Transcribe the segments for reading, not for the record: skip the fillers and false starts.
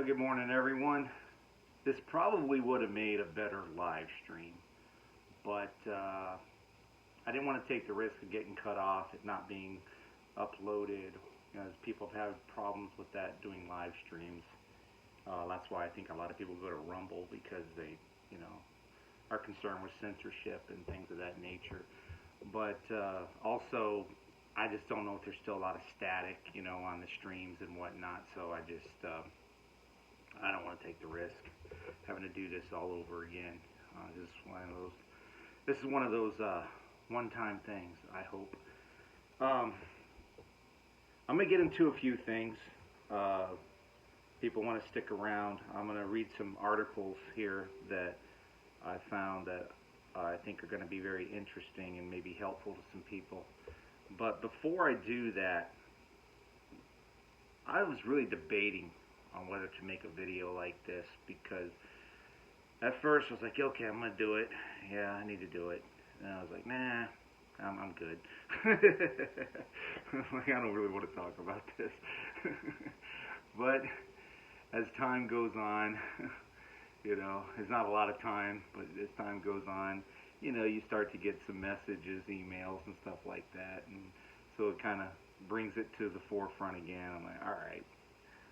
Well, good morning, everyone. This probably would have made a better live stream, but I didn't want to take the risk of getting cut off, it not being uploaded. As people have had problems with that doing live streams. That's why I think a lot of people go to Rumble because they, are concerned with censorship and things of that nature. But also, I just don't know if there's still a lot of static, on the streams and whatnot. So I don't want to take the risk having to do this all over again. This is one of those one-time things, I hope. I'm going to get into a few things. People want to stick around. I'm going to read some articles here that I found that I think are going to be very interesting and maybe helpful to some people. But before I do that, I was really debating on whether to make a video like this, because at first I was like, okay, I'm going to do it. Yeah, I need to do it. And I was like, nah, I'm good. Like, I don't really want to talk about this. But as time goes on, there's not a lot of time, but as time goes on, you start to get some messages, emails, and stuff like that. And so it kind of brings it to the forefront again. I'm like, all right,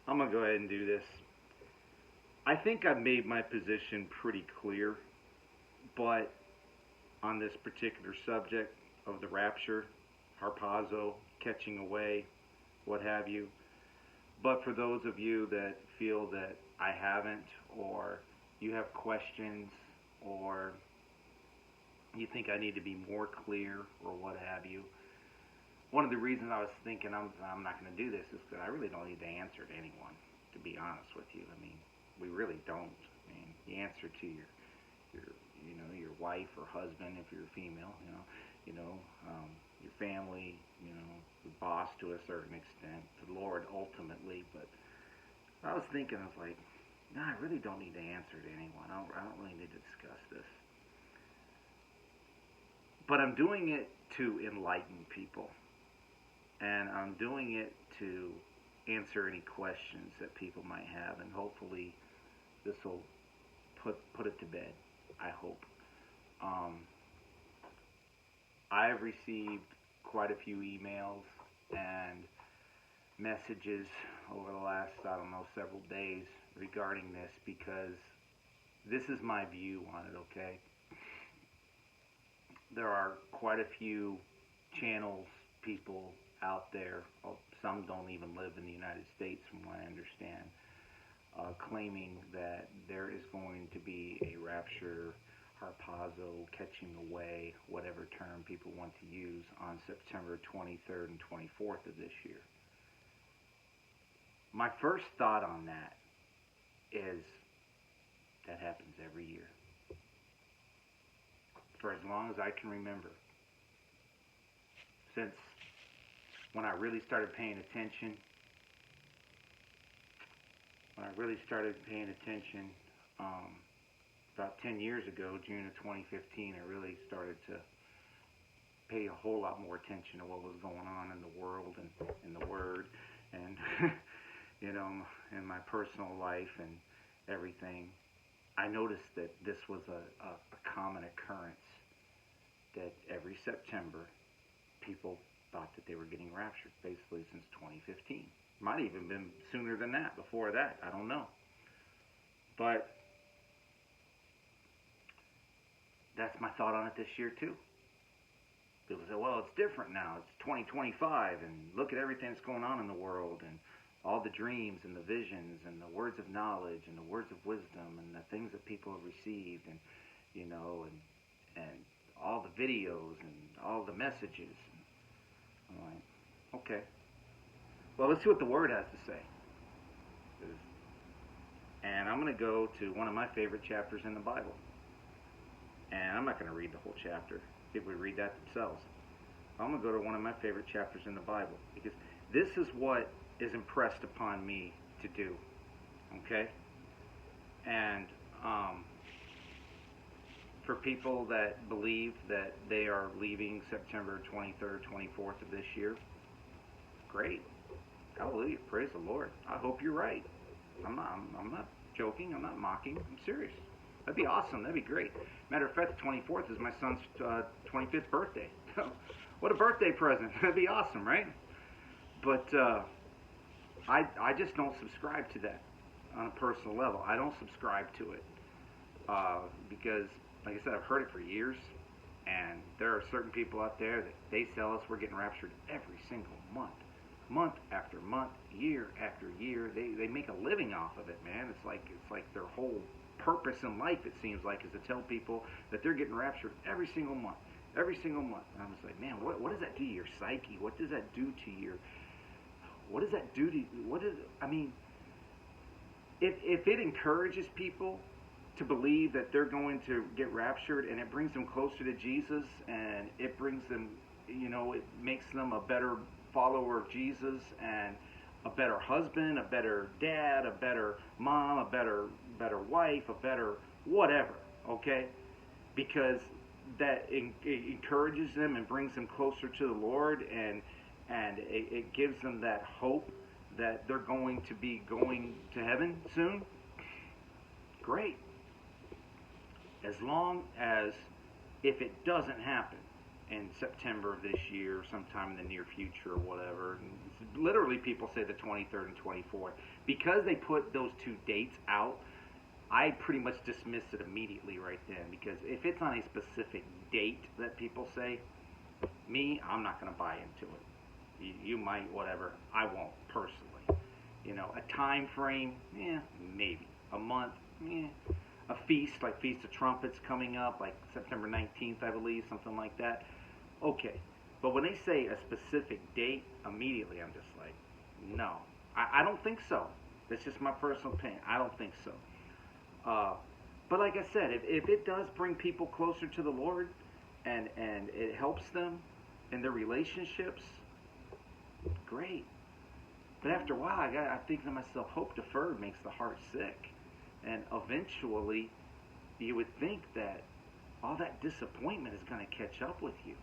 I'm going to go ahead and do this. I think I've made my position pretty clear, but on this particular subject of the rapture, harpazo, catching away, what have you. But for those of you that feel that I haven't, or you have questions, or you think I need to be more clear, or what have you, one of the reasons I was thinking I'm not going to do this is because I really don't need to answer to anyone, to be honest with you. I mean, we really don't. I mean, you answer to your wife or husband if you're a female, your family, the boss to a certain extent, the Lord ultimately. But I was thinking, I was like, no, I really don't need to answer to anyone. I don't really need to discuss this. But I'm doing it to enlighten people. And I'm doing it to answer any questions that people might have. And hopefully this will put it to bed, I hope. I've received quite a few emails and messages over the last, several days regarding this, because this is my view on it, okay? There are quite a few channels, people out there, some don't even live in the United States from what I understand, claiming that there is going to be a rapture, harpazo, catching away, whatever term people want to use, on September 23rd and 24th of this year. My first thought on that is that happens every year, for as long as I can remember. Since when I really started paying attention, about 10 years ago, June of 2015, I really started to pay a whole lot more attention to what was going on in the world and in the Word, and in my personal life and everything. I noticed that this was a common occurrence, that every September people thought that they were getting raptured, basically since 2015. Might even been sooner than that, before that, I don't know. But that's my thought on it this year too. People say, well, it's different now, it's 2025, and look at everything that's going on in the world, and all the dreams and the visions and the words of knowledge and the words of wisdom and the things that people have received, and and all the videos and all the messages. I'm like, okay, well, let's see what the Word has to say. And I'm going to go to one of my favorite chapters in the Bible. And I'm not going to read the whole chapter. People would read that themselves. I'm going to go to one of my favorite chapters in the Bible, because this is what is impressed upon me to do. Okay? And for people that believe that they are leaving September 23rd, 24th of this year, great. Hallelujah. Praise the Lord. I hope you're right. I'm not joking. I'm not mocking. I'm serious. That'd be awesome. That'd be great. Matter of fact, the 24th is my son's 25th birthday. What a birthday present. That'd be awesome, right? But I just don't subscribe to that on a personal level. I don't subscribe to it because, like I said, I've heard it for years, and there are certain people out there that they tell us we're getting raptured every single month, month after month, year after year. They make a living off of it, man. It's like their whole purpose in life, it seems like, is to tell people that they're getting raptured every single month. Every single month. And I'm just like, man, what does that do to your psyche? What does that do to your... What does that do to... I mean, if it encourages people to believe that they're going to get raptured, and it brings them closer to Jesus, and it brings them, it makes them a better follower of Jesus, and a better husband, a better dad, a better mom, a better wife, a better whatever, okay? Because that encourages them and brings them closer to the Lord, and it gives them that hope that they're going to be going to heaven soon. Great. As long as, if it doesn't happen in September of this year, or sometime in the near future, or whatever, and literally people say the 23rd and 24th, because they put those two dates out, I pretty much dismiss it immediately right then, because if it's on a specific date that people say, I'm not going to buy into it. You might, whatever. I won't, personally. A time frame, maybe. A month, A feast, like Feast of Trumpets coming up, like September 19th, I believe, something like that. Okay. But when they say a specific date, immediately I'm just like, no. I don't think so. That's just my personal opinion. I don't think so. But like I said, if it does bring people closer to the Lord, and it helps them in their relationships, great. But after a while, I think to myself, hope deferred makes the heart sick. And eventually, you would think that all that disappointment is going to catch up with you,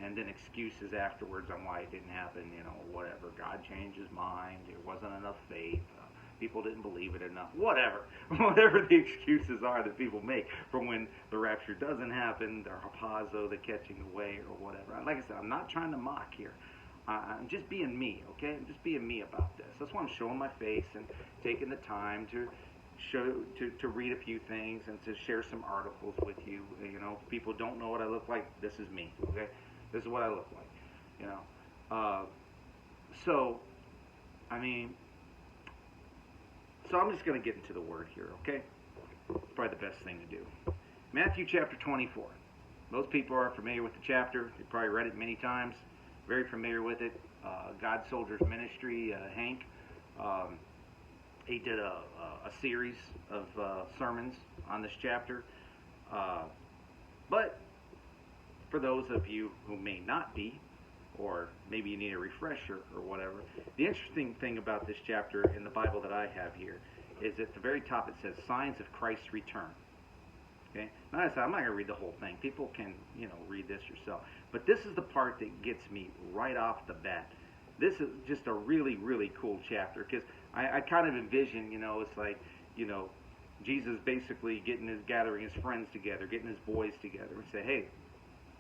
and then excuses afterwards on why it didn't happen, whatever. God changed his mind. There wasn't enough faith. People didn't believe it enough. Whatever the excuses are that people make for when the rapture doesn't happen, the harpazo, the catching away, or whatever. Like I said, I'm not trying to mock here. I'm just being me, okay? I'm just being me about this. That's why I'm showing my face and taking the time to read a few things and to share some articles with you. If people don't know what I look like, this is me, okay? This is what I look like, So I'm just going to get into the word here, okay? Probably the best thing to do. Matthew chapter 24. Most people are familiar with the chapter. They've probably read it many times. Very familiar with it. God Soldiers Ministry, Hank, he did a series of sermons on this chapter. But for those of you who may not be, or maybe you need a refresher or whatever, the interesting thing about this chapter in the Bible that I have here is at the very top it says signs of Christ's return. Okay? Now I said, I'm not going to read the whole thing. People can, read this yourself. But this is the part that gets me right off the bat. This is just a really, really cool chapter, because I kind of envision, it's like, Jesus basically gathering his friends together, getting his boys together, and say, hey,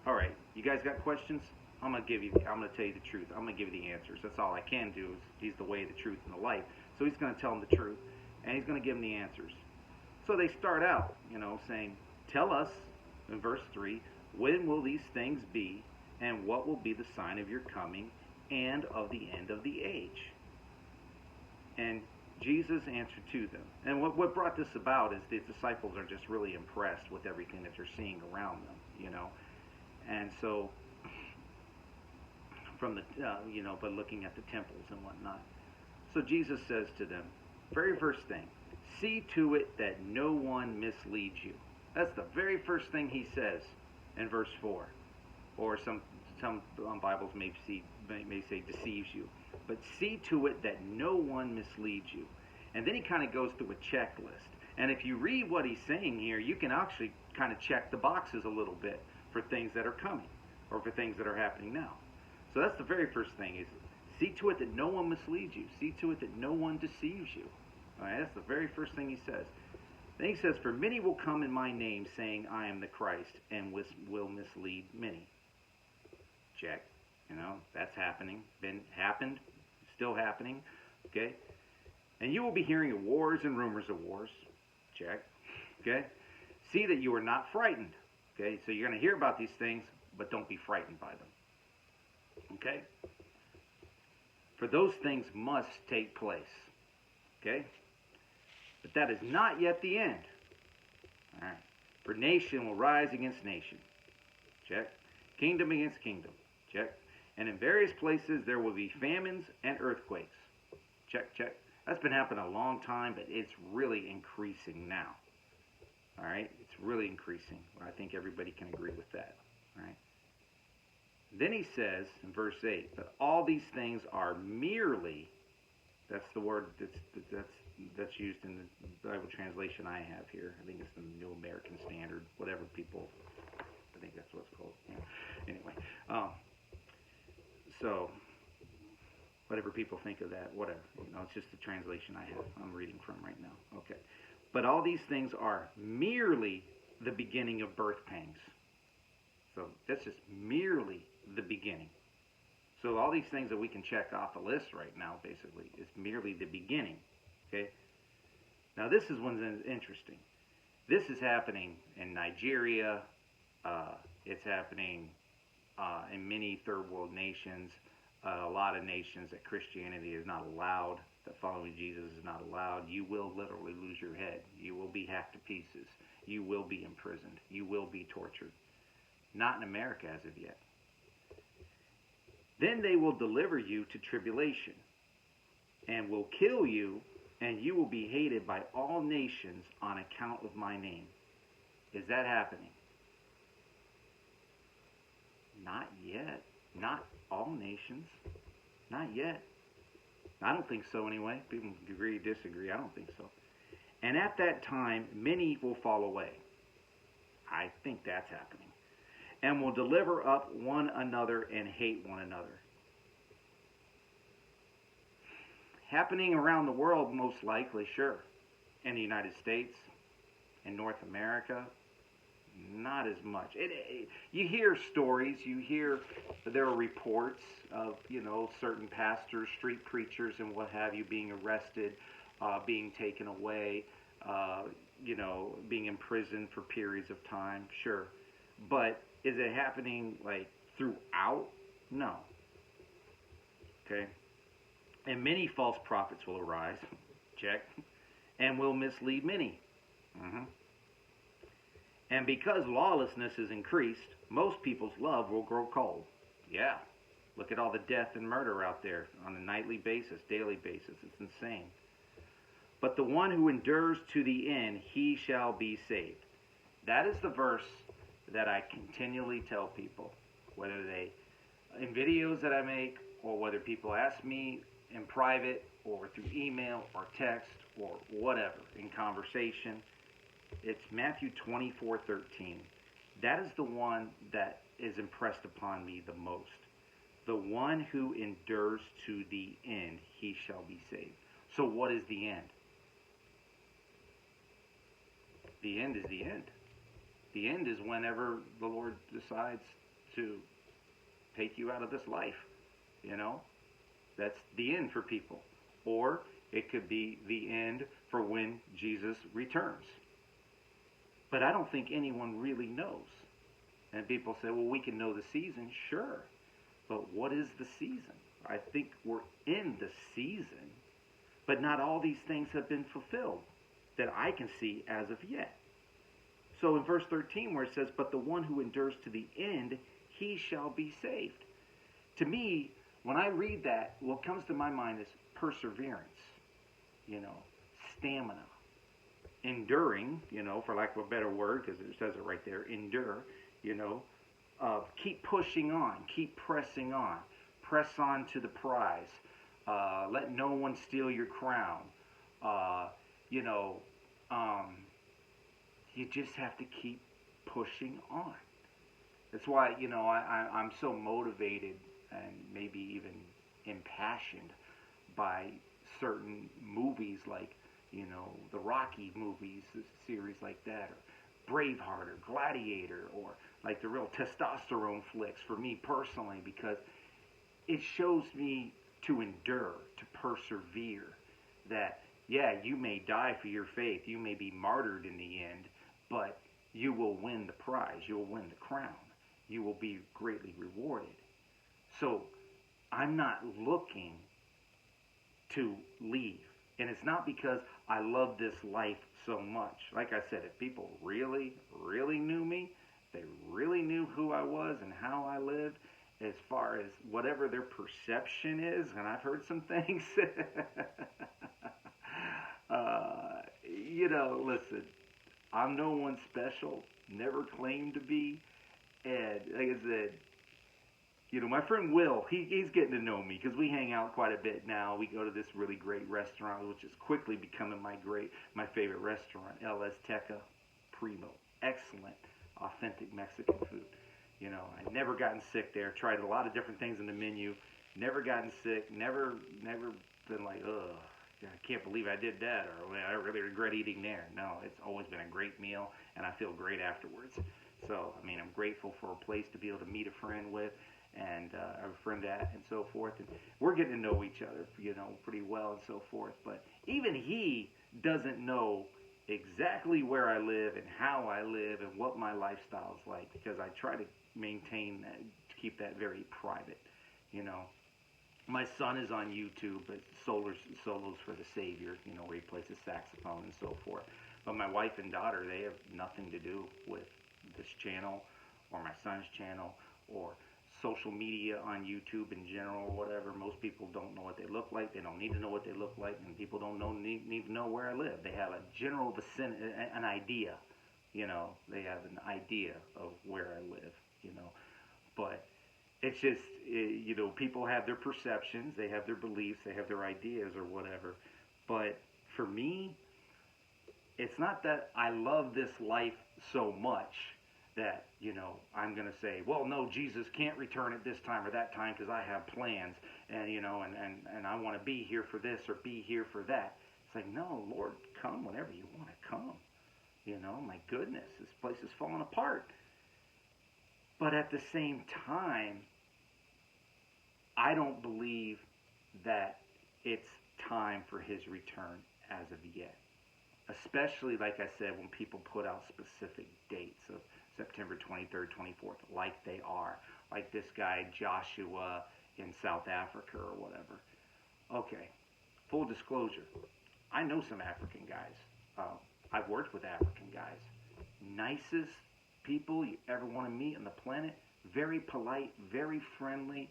all right, you guys got questions? I'm going to tell you the truth. I'm going to give you the answers. That's all I can do. Is he's the way, the truth, and the life. So he's going to tell them the truth, and he's going to give them the answers. So they start out, saying, tell us, in verse 3, when will these things be, and what will be the sign of your coming and of the end of the age? And Jesus answered to them. And what brought this about is the disciples are just really impressed with everything that they're seeing around them, And so, from the, by looking at the temples and whatnot. So Jesus says to them, very first thing, see to it that no one misleads you. That's the very first thing he says in verse 4. Or some Bibles may say deceives you. But see to it that no one misleads you. And then he kind of goes through a checklist. And if you read what he's saying here, you can actually kind of check the boxes a little bit for things that are coming or for things that are happening now. So that's the very first thing, is See to it that no one misleads you. See to it that no one deceives you. All right, that's the very first thing he says. Then he says, for many will come in my name, saying, I am the Christ, and will mislead many. Check. That's happening. Happened. Still happening. Okay? And you will be hearing of wars and rumors of wars. Check. Okay? See that you are not frightened. Okay? So you're going to hear about these things, but don't be frightened by them. Okay? For those things must take place. Okay? But that is not yet the end. All right. For nation will rise against nation. Check. Kingdom against kingdom. Check. And in various places there will be famines and earthquakes. Check, check. That's been happening a long time, but it's really increasing now. All right? It's really increasing. I think everybody can agree with that. All right? Then he says in verse 8, but all these things are merely, that's the word that's used in the Bible translation I have here. I think it's the New American Standard, whatever people, I think that's what it's called. Yeah. Anyway, so whatever people think of that, whatever. It's just the translation I'm reading from right now. Okay. But all these things are merely the beginning of birth pangs. So that's just merely the beginning. So all these things that we can check off the list right now, basically, is merely the beginning. Okay? Now this is one's interesting. This is happening in Nigeria. It's happening in many third world nations. A lot of nations that Christianity is not allowed, that following Jesus is not allowed. You will literally lose your head. You will be hacked to pieces. You will be imprisoned. You will be tortured. Not in America as of yet. Then they will deliver you to tribulation and will kill you, and you will be hated by all nations on account of my name. Is that happening? Not yet. Not all nations. Not yet. I don't think so anyway. People can agree, disagree. I don't think so. And at that time, many will fall away. I think that's happening. And will deliver up one another and hate one another. Happening around the world, most likely, sure. In the United States, in North America, not as much. You hear stories, there are reports of, certain pastors, street preachers, and what have you being arrested, being taken away, being imprisoned for periods of time, sure. But is it happening throughout? No. Okay. And many false prophets will arise, check, and will mislead many. And because lawlessness is increased, most people's love will grow cold. Yeah. Look at all the death and murder out there on a nightly basis, daily basis. It's insane. But the one who endures to the end, he shall be saved. That is the verse that I continually tell people, whether they, in videos that I make, or whether people ask me in private, or through email, or text, or whatever, in conversation. It's Matthew 24:13. That is the one that is impressed upon me the most. The one who endures to the end, he shall be saved. So what is the end? The end is the end. The end is whenever the Lord decides to take you out of this life. That's the end for people. Or it could be the end for when Jesus returns. But I don't think anyone really knows. And people say, well, we can know the season. Sure. But what is the season? I think we're in the season, but not all these things have been fulfilled that I can see as of yet. So in verse 13 where it says, but the one who endures to the end, he shall be saved. To me, when I read that, what comes to my mind is perseverance, stamina, enduring, for lack of a better word, because it says it right there, endure, keep pushing on, keep pressing on, press on to the prize, let no one steal your crown, you just have to keep pushing on. That's why, I'm so motivated and maybe even impassioned by certain movies like, the Rocky movies, series like that, or Braveheart, or Gladiator, or like the real testosterone flicks for me personally, because it shows me to endure, to persevere, that, yeah, you may die for your faith, you may be martyred in the end, but you will win the prize, you will win the crown, you will be greatly rewarded. So I'm not looking to leave. And it's not because I love this life so much. Like I said, if people really, really knew me, they really knew who I was and how I lived, as far as whatever their perception is, and I've heard some things, listen, I'm no one special, never claimed to be, and like I said, my friend Will, he's getting to know me because we hang out quite a bit now. We go to this really great restaurant, which is quickly becoming my favorite restaurant, El Azteca Primo. Excellent, authentic Mexican food. I've never gotten sick there. Tried a lot of different things in the menu. Never gotten sick. Never been like, ugh, I can't believe I did that, or I really regret eating there. No, it's always been a great meal, and I feel great afterwards. So, I'm grateful for a place to be able to meet a friend with, and a friend at, and so forth. And we're getting to know each other, pretty well and so forth. But even he doesn't know exactly where I live and how I live and what my lifestyle is like, because I try to maintain that, to keep that very private. My son is on YouTube, but Solos for the Savior, where he plays the saxophone and so forth. But my wife and daughter, they have nothing to do with this channel or my son's channel or social media on YouTube in general or whatever. Most people don't know what they look like. They don't need to know what they look like, and people don't need to know where I live. They have a general vicinity, an idea. They have an idea of where I live. But it's just, people have their perceptions, they have their beliefs, they have their ideas or whatever. But for me, it's not that I love this life so much that, I'm going to say, well, no, Jesus can't return at this time or that time because I have plans, and, and I want to be here for this or be here for that. It's like, no, Lord, come whenever you want to come. My goodness, this place is falling apart. But at the same time, I don't believe that it's time for his return as of yet. Especially, like I said, when people put out specific dates of September 23rd, 24th, like they are. Like this guy, Joshua, in South Africa or whatever. Okay, full disclosure, I know some African guys. I've worked with African guys. Nicest people you ever want to meet on the planet. Very polite, very friendly,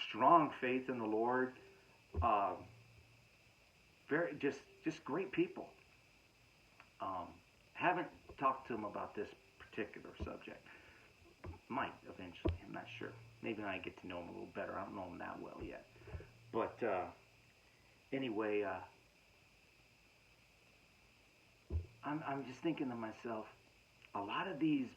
strong faith in the Lord. Very just great people. Haven't talked to them about this particular subject. Might eventually, I'm not sure. Maybe when I get to know them a little better. I don't know them that well yet. But anyway, I'm just thinking to myself, a lot of these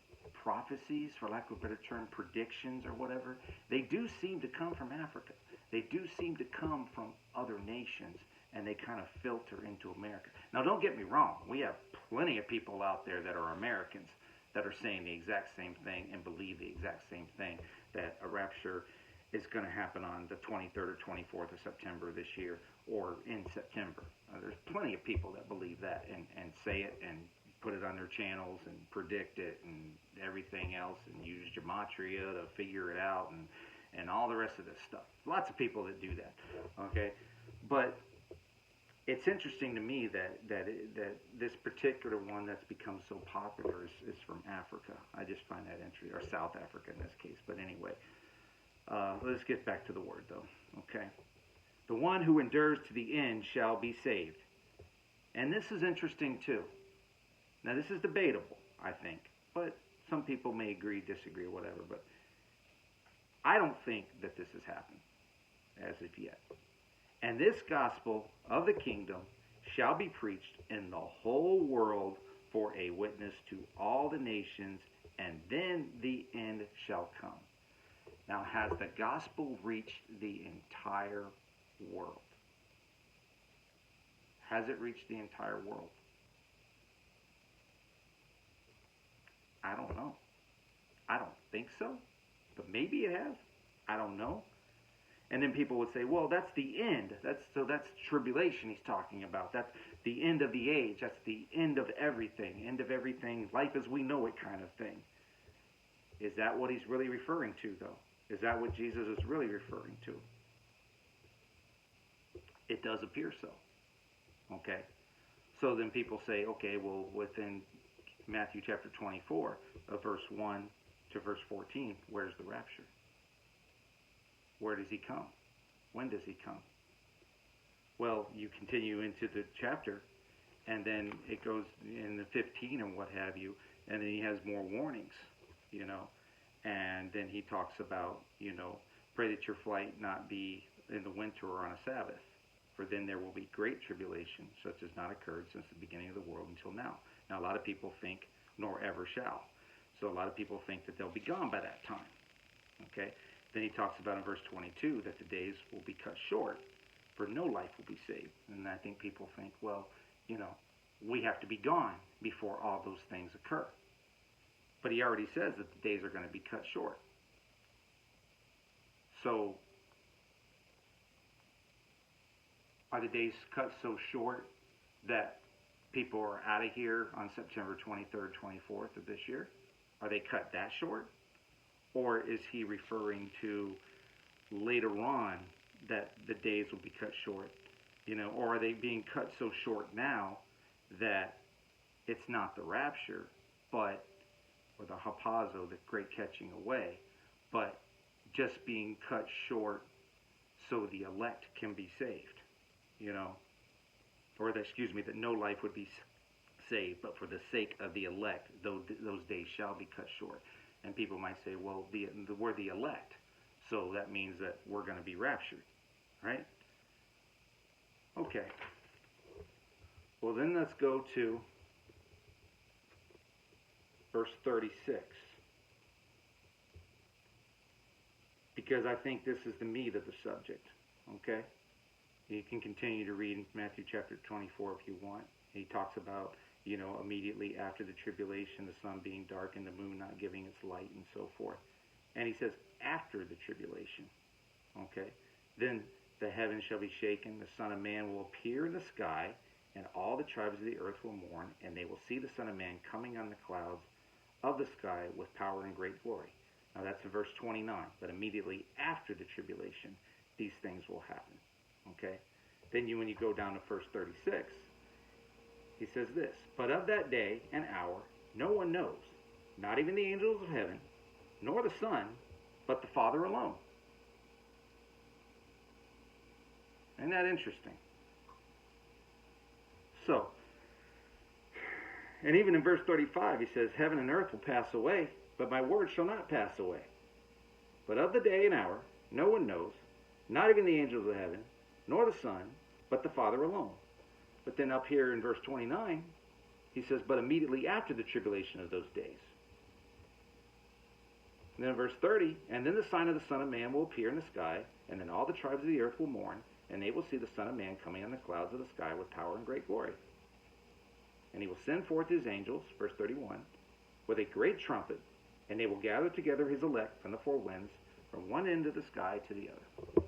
prophecies, for lack of a better term, predictions or whatever, they do seem to come from Africa. They do seem to come from other nations, and they kind of filter into America. Now, don't get me wrong. We have plenty of people out there that are Americans that are saying the exact same thing and believe the exact same thing, that a rapture is going to happen on the 23rd or 24th of September this year or in September. There's plenty of people that believe that and say it and put it on their channels and predict it and everything else and use gematria to figure it out and all the rest of this stuff. Lots of people that do that, okay? But it's interesting to me that this particular one that's become so popular is from Africa. I just find that interesting, or South Africa in this case. But anyway, let's get back to the word, though, okay? The one who endures to the end shall be saved. And this is interesting, too. Now, this is debatable, I think, but some people may agree, disagree, or whatever, but I don't think that this has happened as of yet. And this gospel of the kingdom shall be preached in the whole world for a witness to all the nations, and then the end shall come. Now, has the gospel reached the entire world? Has it reached the entire world? I don't know. I don't think so, but maybe it has. I don't know. And then people would say, well, that's the end. That's tribulation he's talking about. That's the end of the age. That's the end of everything. End of everything. Life as we know it kind of thing. Is that what he's really referring to, though? Is that what Jesus is really referring to? It does appear so. Okay? So then people say, okay, well, within Matthew chapter 24, verse 1 to verse 14, where's the rapture? Where does he come? When does he come? Well, you continue into the chapter, and then it goes in the 15 and what have you, and then he has more warnings, and then he talks about, pray that your flight not be in the winter or on a Sabbath, for then there will be great tribulation, such as not occurred since the beginning of the world until now. Now, a lot of people think, nor ever shall. So a lot of people think that they'll be gone by that time. Okay? Then he talks about in verse 22 that the days will be cut short, for no life will be saved. And I think people think, well, we have to be gone before all those things occur. But he already says that the days are going to be cut short. So, are the days cut so short that people are out of here on September 23rd, 24th of this year? Are they cut that short? Or is he referring to later on that the days will be cut short? Or are they being cut so short now that it's not the rapture, or the hapazo, the great catching away, but just being cut short so the elect can be saved, or that no life would be saved, but for the sake of the elect, those days shall be cut short. And people might say, well, we're the elect, so that means that we're going to be raptured, right? Okay. Well, then let's go to verse 36. Because I think this is the meat of the subject, okay? You can continue to read Matthew chapter 24 if you want. He talks about, immediately after the tribulation, the sun being dark and the moon not giving its light and so forth. And he says, after the tribulation, okay? Then the heavens shall be shaken, the Son of Man will appear in the sky, and all the tribes of the earth will mourn, and they will see the Son of Man coming on the clouds of the sky with power and great glory. Now that's in verse 29, but immediately after the tribulation, these things will happen, okay? Then when you go down to verse 36, he says this, but of that day and hour no one knows, not even the angels of heaven, nor the Son, but the Father alone. Isn't that interesting? So, and even in verse 35 he says, heaven and earth will pass away, but my word shall not pass away. But of the day and hour no one knows, not even the angels of heaven, nor the Son, but the Father alone. But then up here in verse 29, he says, but immediately after the tribulation of those days. And then in verse 30, and then the sign of the Son of Man will appear in the sky, and then all the tribes of the earth will mourn, and they will see the Son of Man coming on the clouds of the sky with power and great glory. And he will send forth his angels, verse 31, with a great trumpet, and they will gather together his elect from the four winds, from one end of the sky to the other.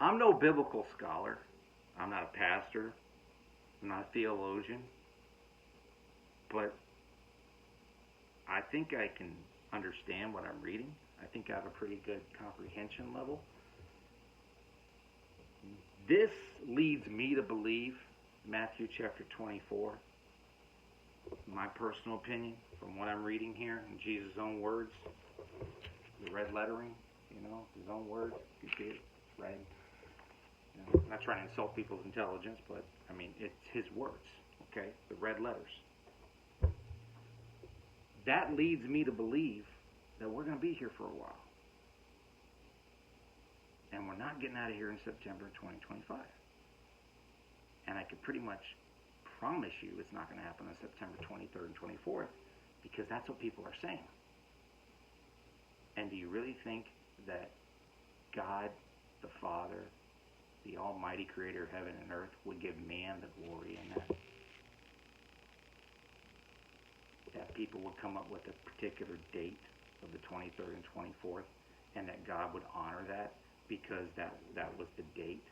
I'm no biblical scholar. I'm not a pastor. I'm not a theologian. But I think I can understand what I'm reading. I think I have a pretty good comprehension level. This leads me to believe Matthew chapter 24, my personal opinion, from what I'm reading here in Jesus' own words, the red lettering, his own words. You see it, right? I'm not trying to insult people's intelligence, but it's his words, okay? The red letters. That leads me to believe that we're going to be here for a while. And we're not getting out of here in September 2025. And I could pretty much promise you it's not going to happen on September 23rd and 24th, because that's what people are saying. And do you really think that God, the Father, the Almighty Creator of heaven and earth, would give man the glory in that? That people would come up with a particular date of the 23rd and 24th, and that God would honor that because that was the date?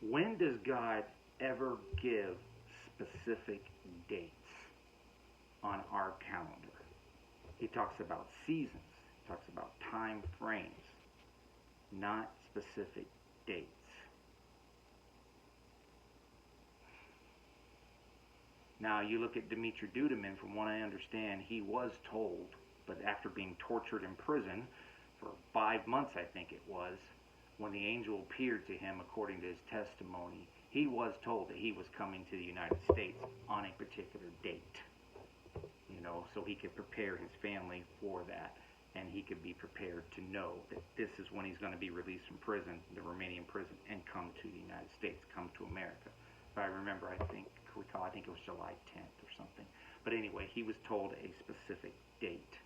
When does God ever give specific dates on our calendar? He talks about seasons, he talks about time frames, not specific dates. Now, you look at Dimitri Duduman, from what I understand, he was told, but after being tortured in prison for 5 months, I think it was, when the angel appeared to him, according to his testimony, he was told that he was coming to the United States on a particular date, so he could prepare his family for that, and he could be prepared to know that this is when he's going to be released from prison, the Romanian prison, and come to the United States, come to America. If I remember, I think it was July 10th or something. But anyway, he was told a specific date.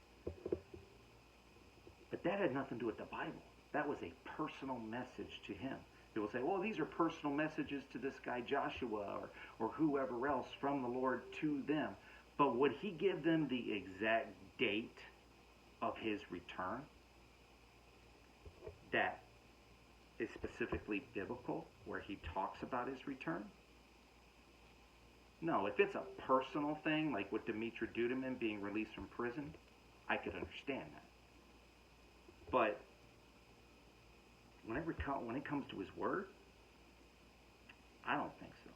But that had nothing to do with the Bible. That was a personal message to him. People say, well, these are personal messages to this guy Joshua or whoever else from the Lord to them. But would he give them the exact date of his return that is specifically biblical, where he talks about his return? No, if it's a personal thing, like with Dimitri Duduman being released from prison, I could understand that. But when it comes to his word, I don't think so.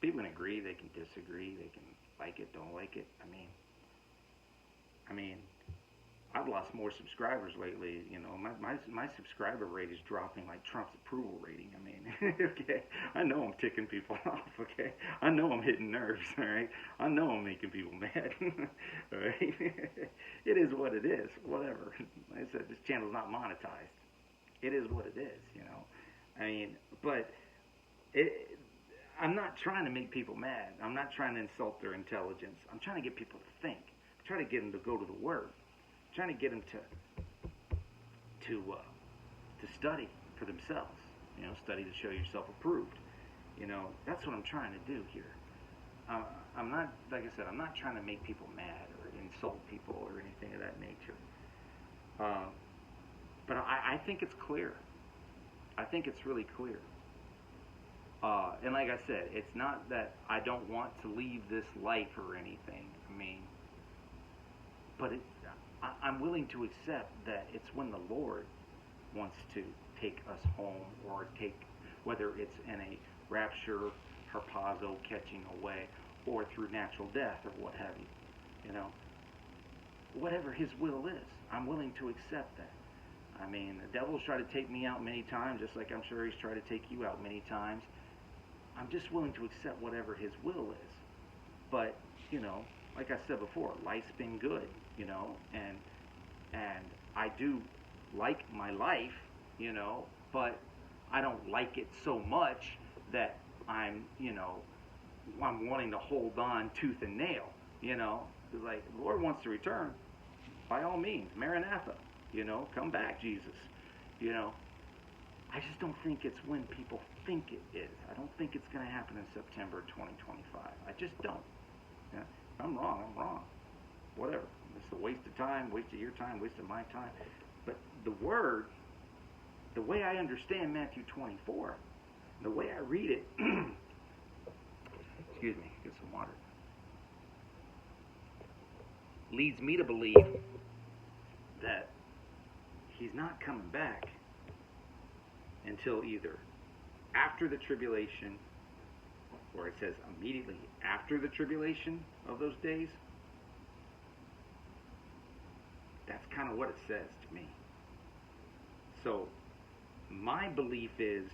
People can agree, they can disagree, they can like it, don't like it. I mean, I've lost more subscribers lately. My subscriber rate is dropping like Trump's approval rating. Okay, I know I'm ticking people off. Okay, I know I'm hitting nerves. All right, I know I'm making people mad. All right, it is what it is. Whatever. Like I said, this channel's not monetized. It is what it is. But I'm not trying to make people mad. I'm not trying to insult their intelligence. I'm trying to get people to think. I'm trying to get them to go to the Word. Trying to get them to study for themselves. Study to show yourself approved. That's what I'm trying to do here. I'm not, like I said, I'm not trying to make people mad or insult people or anything of that nature. But I think it's clear. I think it's really clear. And like I said, it's not that I don't want to leave this life or anything. But I'm willing to accept that it's when the Lord wants to take us home, or whether it's in a rapture, harpazo, catching away, or through natural death, or what have you. Whatever His will is, I'm willing to accept that. The devil's tried to take me out many times, just like I'm sure he's tried to take you out many times. I'm just willing to accept whatever His will is. But, like I said before, life's been good, and I do like my life, but I don't like it so much that I'm wanting to hold on tooth and nail, It's like, the Lord wants to return, by all means, Maranatha, come back, Jesus, I just don't think it's when people think it is. I don't think it's going to happen in September 2025. I just don't. Yeah? If I'm wrong, I'm wrong. Whatever. It's a waste of time, waste of your time, waste of my time. But the Word, the way I understand Matthew 24, the way I read it, excuse me, get some water, leads me to believe that He's not coming back until either after the tribulation, or it says immediately after the tribulation of those days. That's kind of what it says to me. So my belief is,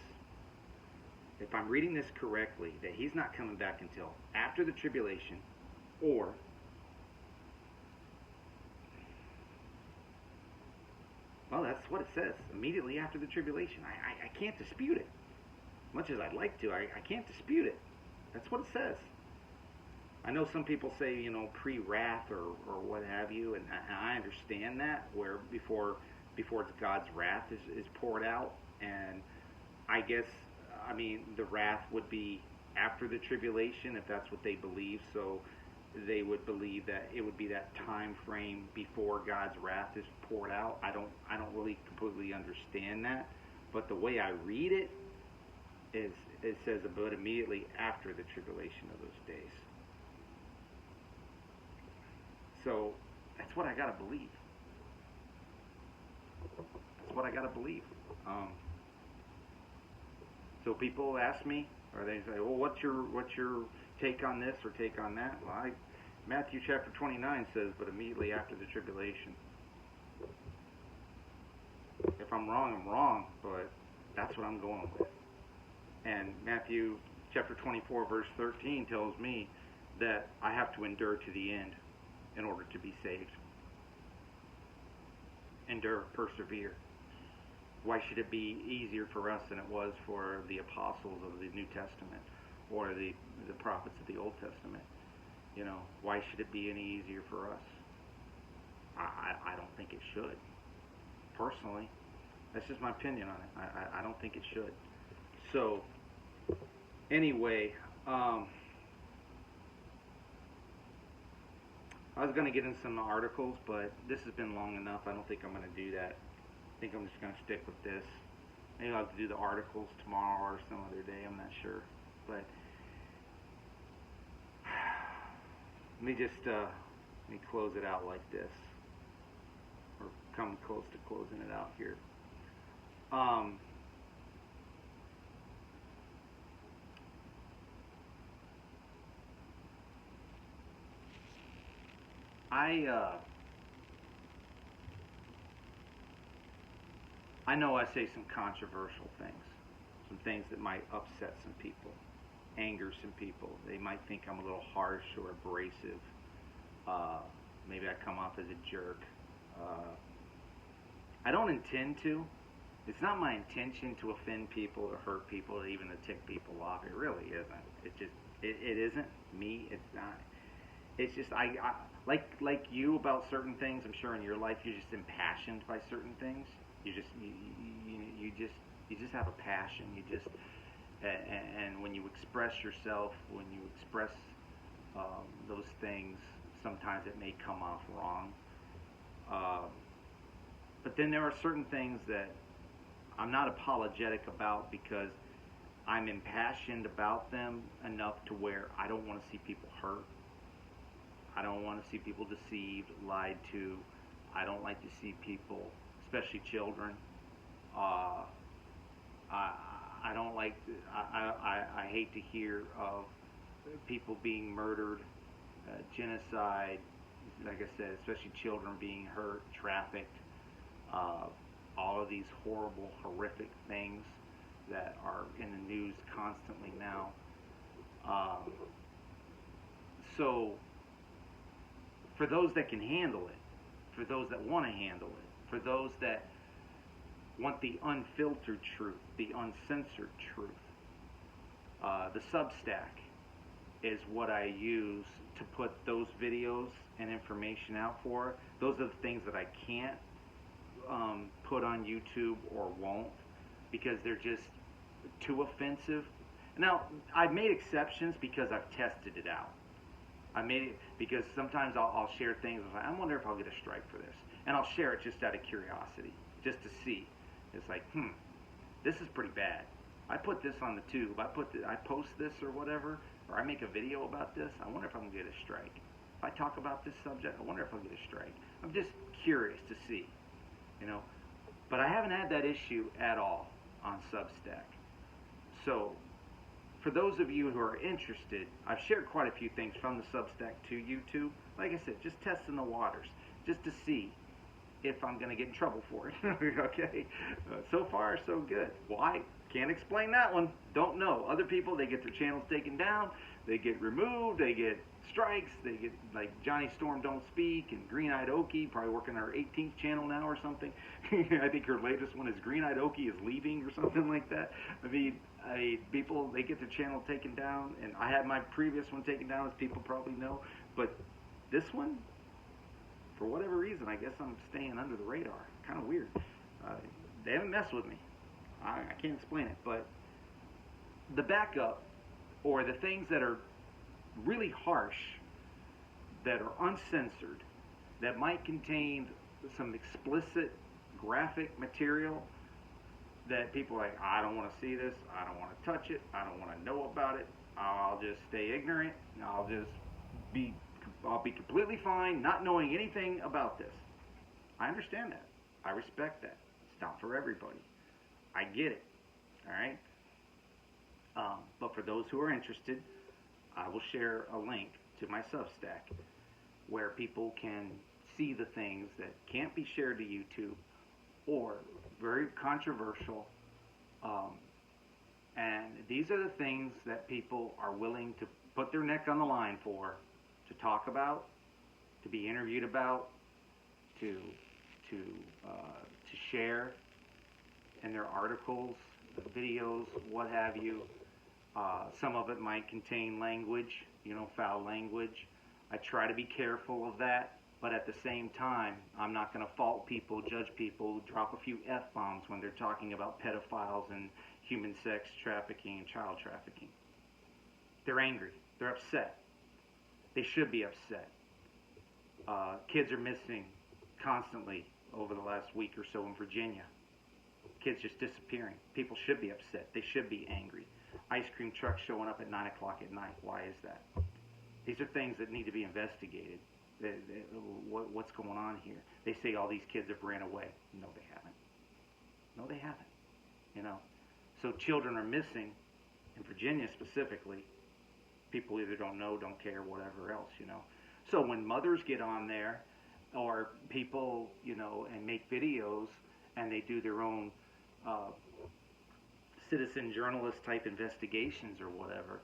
if I'm reading this correctly, that He's not coming back until after the tribulation, or well, that's what it says, immediately after the tribulation. I can't dispute it. Much as I'd like to, I can't dispute it. That's what it says. I know some people say, pre-wrath or what have you, and I understand that, where before it's God's wrath is poured out, and I guess, I mean, the wrath would be after the tribulation, if that's what they believe. So they would believe that it would be that time frame before God's wrath is poured out. I don't really completely understand that, but the way I read it is, it says about immediately after the tribulation of those days. So that's what I gotta believe. That's what I gotta believe. So people ask me, or they say, "Well, what's your take on this or take on that?" Well, Matthew chapter 29 says, "But immediately after the tribulation." If I'm wrong, I'm wrong, but that's what I'm going with. And Matthew chapter 24 verse 13 tells me that I have to endure to the end in order to be saved. Endure, persevere. Why should it be easier for us than it was for the apostles of the New Testament or the prophets of the Old Testament? Why should it be any easier for us? I don't think it should. Personally, that's just my opinion on it. I don't think it should. So, anyway, I was going to get in some articles, but this has been long enough. I don't think I'm going to do that. I think I'm just going to stick with this. Maybe I'll have to do the articles tomorrow or some other day. I'm not sure. But let me close it out like this, or come close to closing it out here. I know I say some controversial things, some things that might upset some people, anger some people. They might think I'm a little harsh or abrasive. Maybe I come off as a jerk. I don't intend to. It's not my intention to offend people or hurt people or even to tick people off. It really isn't. It isn't me. It's not. It's just I like you about certain things. I'm sure in your life you're just impassioned by certain things. You just have a passion. And when you express yourself, when you express those things, sometimes it may come off wrong. But then there are certain things that I'm not apologetic about because I'm impassioned about them enough to where I don't want to see people hurt. I don't want to see people deceived, lied to. I don't like to see people, especially children. I don't like. I hate to hear of people being murdered, genocide. Like I said, especially children being hurt, trafficked. All of these horrible, horrific things that are in the news constantly now. So, for those that can handle it, for those that want to handle it, for those that want the unfiltered truth, the uncensored truth, the Substack is what I use to put those videos and information out for. Those are the things that I can't put on YouTube or won't because they're just too offensive. Now, I've made exceptions because I've tested it out. I made it because sometimes I'll share things. I wonder if I'll get a strike for this, and I'll share it just out of curiosity, just to see. It's like, this is pretty bad. I put this on the tube. I post this or whatever, or I make a video about this. I wonder if I'm gonna get a strike. If I talk about this subject, I wonder if I'll get a strike. I'm just curious to see, But I haven't had that issue at all on Substack. So, for those of you who are interested, I've shared quite a few things from the Substack to YouTube. Like I said, just testing the waters, just to see if I'm going to get in trouble for it. Okay? So far, so good. Well, I can't explain that one. Don't know. Other people, they get their channels taken down, they get removed, they get strikes. They get like Johnny Storm Don't Speak and Green Eyed Okie, probably working our 18th channel now or something. I think her latest one is Green Eyed Okie is leaving or something like that. People, they get their channel taken down, and I had my previous one taken down, as people probably know. But this one, for whatever reason, I guess I'm staying under the radar. Kind of weird. They haven't messed with me. I can't explain it, but the backup, or the things that are really harsh, that are uncensored, that might contain some explicit graphic material that people are like, I don't want to see this, I don't want to touch it, I don't want to know about it, I'll just stay ignorant, I'll be completely fine not knowing anything about this. I understand that. I respect that. It's not for everybody. I get it. All right? But for those who are interested, I will share a link to my Substack where people can see the things that can't be shared to YouTube or very controversial. And these are the things that people are willing to put their neck on the line for, to talk about, to be interviewed about, to share in their articles, videos, what have you. Some of it might contain language, foul language. I try to be careful of that, but at the same time, I'm not going to fault people, judge people, drop a few F-bombs when they're talking about pedophiles and human sex trafficking and child trafficking. They're angry. They're upset. They should be upset. Kids are missing constantly over the last week or so in Virginia. Kids just disappearing. People should be upset. They should be angry. Ice cream trucks showing up at 9 o'clock at night. Why is that? These are things that need to be investigated. What's going on here? They say all these kids have ran away. No, they haven't. No, they haven't. So children are missing in Virginia specifically. People either don't know, don't care, whatever else, So when mothers get on there, or people, and make videos, and they do their own citizen journalist type investigations or whatever,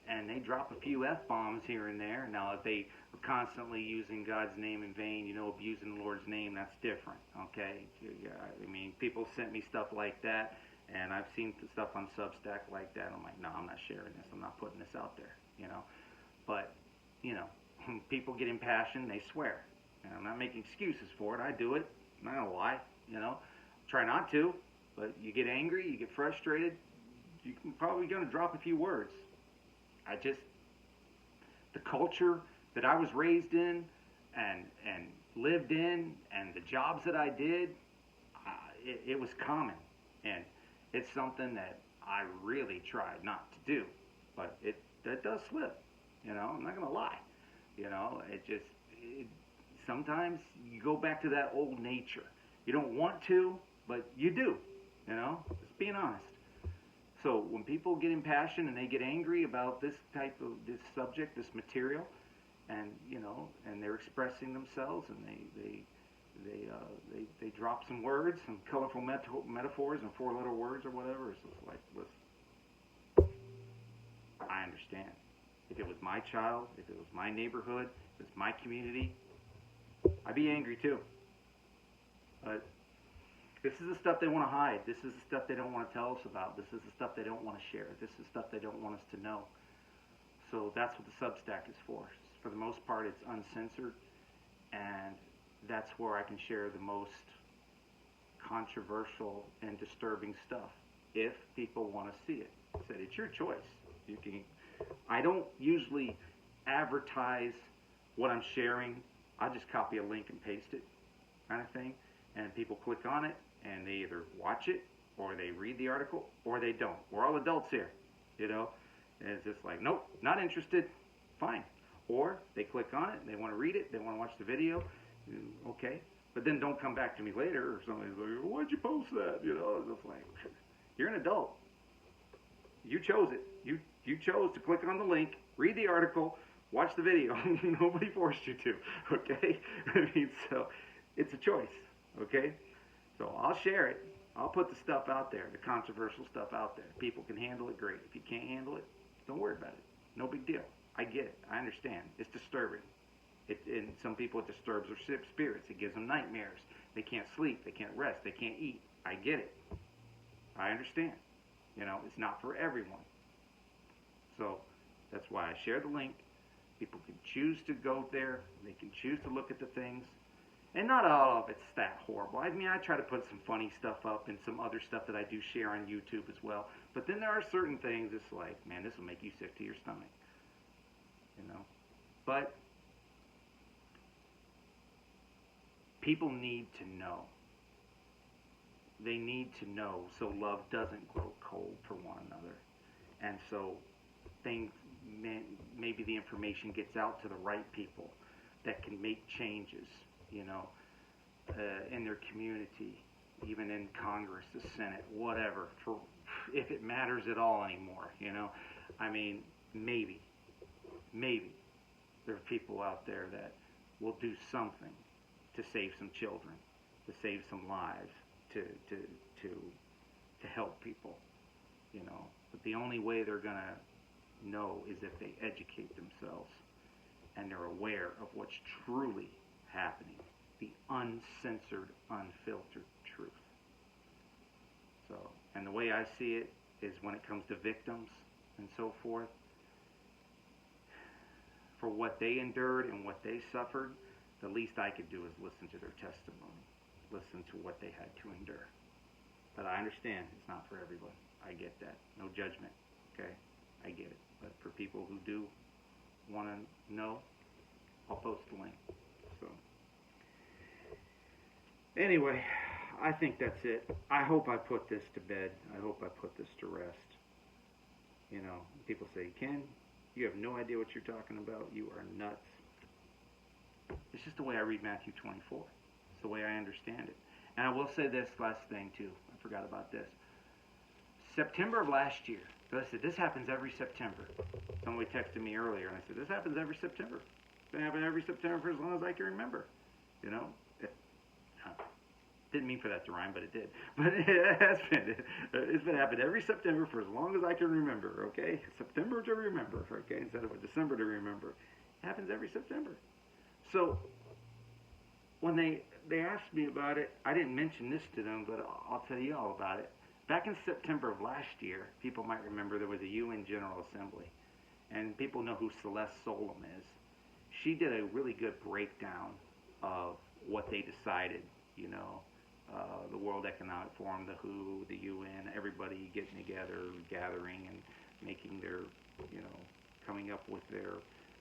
and they drop a few F-bombs here and there. Now, if they are constantly using God's name in vain, abusing the Lord's name, that's different, okay? People sent me stuff like that, and I've seen stuff on Substack like that. I'm like, no, I'm not sharing this. I'm not putting this out there, But, when people get impassioned, they swear. And I'm not making excuses for it. I do it. I'm not going to lie, Try not to, but you get angry, you get frustrated, you're probably going to drop a few words. The culture that I was raised in and lived in, and the jobs that I did, it was common. And it's something that I really tried not to do. But it does slip, I'm not going to lie. Sometimes you go back to that old nature. You don't want to, but you do, just being honest. So when people get impassioned and they get angry about this subject, this material, and and they're expressing themselves, and they drop some words, some colorful metaphors and four-letter words or whatever. It's just like, listen, I understand. If it was my child, if it was my neighborhood, if it's my community, I'd be angry too. But this is the stuff they want to hide. This is the stuff they don't want to tell us about. This is the stuff they don't want to share. This is stuff they don't want us to know. So that's what the Substack is for. For the most part, it's uncensored, and that's where I can share the most controversial and disturbing stuff, if people want to see it. I said, it's your choice. I don't usually advertise what I'm sharing. I just copy a link and paste it, kind of thing, and people click on it, and they either watch it, or they read the article, or they don't. We're all adults here, and it's just like, nope, not interested, fine. Or they click on it, they want to read it, they want to watch the video, okay, but then don't come back to me later, or somebody's like, why'd you post that, it's just like, you're an adult. You chose it. You chose to click on the link, read the article, watch the video. Nobody forced you to, okay? So it's a choice, okay? So I'll share it. I'll put the stuff out there, the controversial stuff out there. If people can handle it, great. If you can't handle it, don't worry about it. No big deal, I get it. I understand. It's disturbing. And some people, it disturbs their spirits. It gives them nightmares. They can't sleep. They can't rest. They can't eat. I get it. I understand. It's not for everyone. So that's why I share the link. People can choose to go there. They can choose to look at the things. And not all of it's that horrible. I mean, I try to put some funny stuff up and some other stuff that I do share on YouTube as well. But then there are certain things, it's like, man, this will make you sick to your stomach. But people need to know. They need to know so love doesn't grow cold for one another. And so maybe the information gets out to the right people that can make changes, in their community, even in Congress, the Senate, whatever, if it matters at all anymore, I mean, maybe there are people out there that will do something to save some children, to save some lives, to help people, But the only way they're going to know is if they educate themselves and they're aware of what's truly happening, the uncensored, unfiltered truth. So, and the way I see it is when it comes to victims and so forth, for what they endured and what they suffered, the least I could do is listen to their testimony, listen to what they had to endure. But I understand it's not for everyone. I get that. No judgment. Okay? I get it. But for people who do want to know, I'll post the link. So, anyway, I think that's it. I hope I put this to bed. I hope I put this to rest. People say, Ken, you have no idea what you're talking about. You are nuts. It's just the way I read Matthew 24. It's the way I understand it. And I will say this last thing, too. I forgot about this. September of last year. So I said, this happens every September. Somebody texted me earlier, and I said, this happens every September. It's been happening every September for as long as I can remember. Didn't mean for that to rhyme, but it did. But it's been happening every September for as long as I can remember, okay? September to remember, okay? Instead of a December to remember. It happens every September. So when they asked me about it, I didn't mention this to them, but I'll tell you all about it. Back in September of last year, people might remember there was a UN General Assembly. And people know who Celeste Solum is. She did a really good breakdown of what they decided, the World Economic Forum, the WHO, the UN, everybody getting together, gathering and making their, coming up with their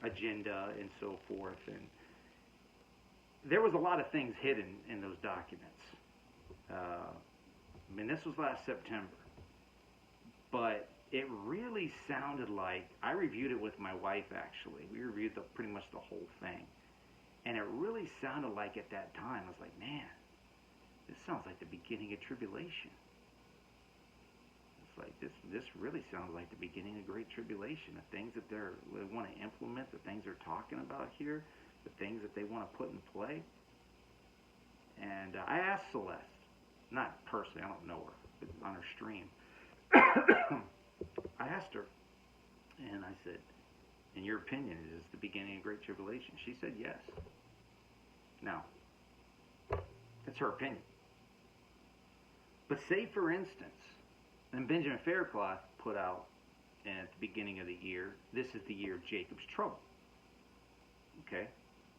agenda and so forth. And there was a lot of things hidden in those documents. This was last September. But it really sounded like, I reviewed it with my wife actually. We reviewed pretty much the whole thing. And it really sounded like at that time, I was like, man, this sounds like the beginning of tribulation. It's like, this really sounds like the beginning of Great Tribulation. The things that they want to implement, the things they're talking about here, the things that they want to put in play. And I asked Celeste, not personally, I don't know her, but on her stream. I asked her, and I said, in your opinion, is this the beginning of Great Tribulation? She said yes. Now, that's her opinion. But say, for instance, and Benjamin Faircloth put out at the beginning of the year, this is the year of Jacob's trouble. Okay?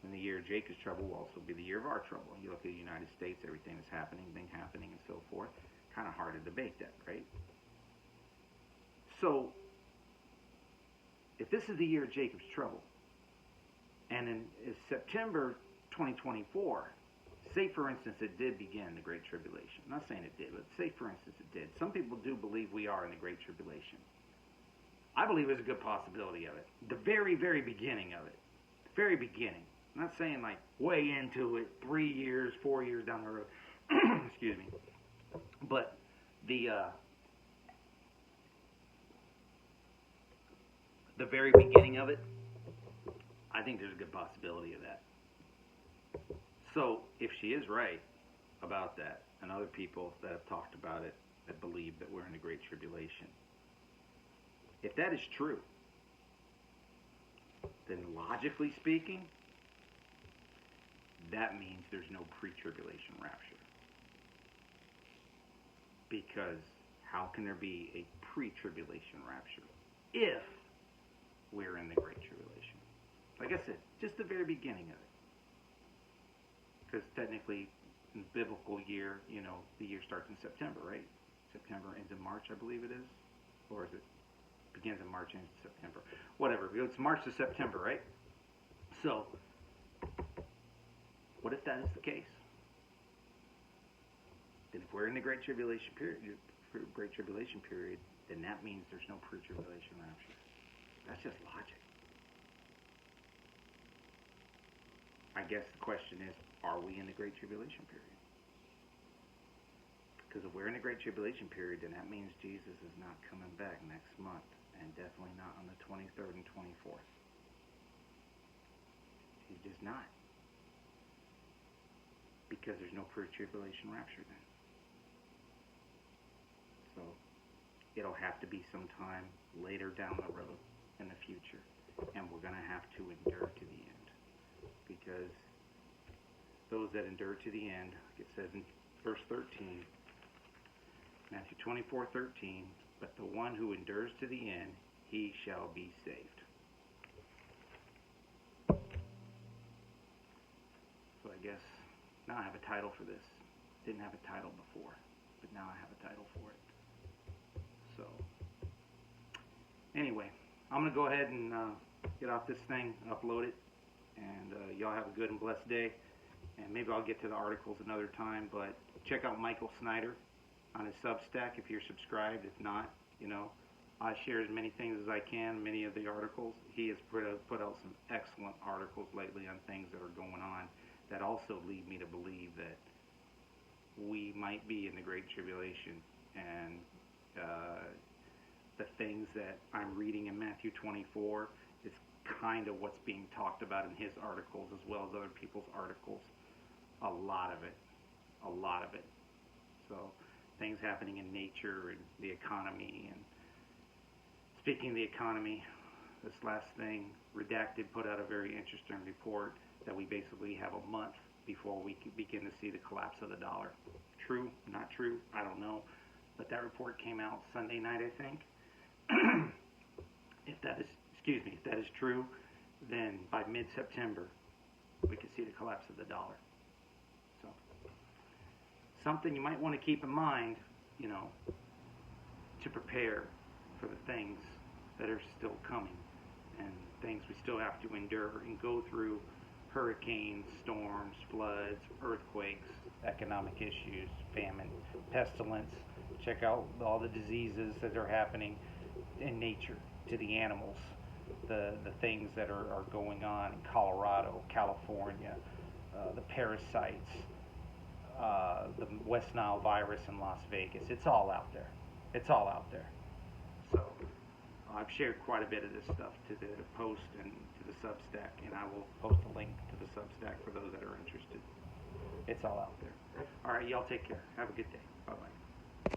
And the year of Jacob's trouble will also be the year of our trouble. You look at the United States, everything that's happening, been happening, and so forth. Kind of hard to debate that, right? So, if this is the year of Jacob's trouble, and in September 2024, say for instance it did begin the Great Tribulation. I'm not saying it did, but say for instance it did. Some people do believe we are in the Great Tribulation. I believe there's a good possibility of it. The very, very beginning of it. The very beginning. I'm not saying like way into it, 3 years, 4 years down the road. Excuse me. But the very beginning of it, I think there's a good possibility of that. So, if she is right about that, and other people that have talked about it that believe that we're in the Great Tribulation, if that is true, then logically speaking, that means there's no pre-tribulation rapture. Because how can there be a pre-tribulation rapture if we're in the Great Tribulation? Like I said, just the very beginning of it. Because technically, in the biblical year, the year starts in September, right? September ends in March, I believe it is. Or is it begins in March, ends in September? Whatever. It's March to September, right? So, what if that is the case? Then if we're in the Great Tribulation period, then that means there's no pre-tribulation rapture. That's just logic. I guess the question is, are we in the Great Tribulation period? Because if we're in the Great Tribulation period, then that means Jesus is not coming back next month, and definitely not on the 23rd and 24th. He's just not. Because there's no pre-tribulation rapture then. So, it'll have to be sometime later down the road in the future, and we're going to have to endure to the end. Because those that endure to the end, like it says in verse 13, Matthew 24:13, but the one who endures to the end, he shall be saved. So I guess now I have a title for this. Didn't have a title before, but now I have a title for it. So anyway, I'm going to go ahead and get off this thing, upload it, and y'all have a good and blessed day. And maybe I'll get to the articles another time, but check out Michael Snyder on his Substack if you're subscribed. If not, I share as many things as I can, many of the articles. He has put out some excellent articles lately on things that are going on that also lead me to believe that we might be in the Great Tribulation. And the things that I'm reading in Matthew 24 is kind of what's being talked about in his articles as well as other people's articles. A lot of it. So things happening in nature and the economy. And speaking of the economy, this last thing, Redacted put out a very interesting report that we basically have a month before we can begin to see the collapse of the dollar. True, not true, I don't know. But that report came out Sunday night, I think. If that is true, then by mid-September we could see the collapse of the dollar. So, something you might want to keep in mind, to prepare for the things that are still coming and things we still have to endure and go through: hurricanes, storms, floods, earthquakes, economic issues, famine, pestilence. Check out all the diseases that are happening in nature to the animals, the things that are going on in Colorado, California, the parasites, the West Nile virus in Las Vegas. It's all out there. So I've shared quite a bit of this stuff to the post and to the Substack, and I will post a link to the Substack for those that are interested. It's all out there. All right, y'all take care. Have a good day. Bye-bye.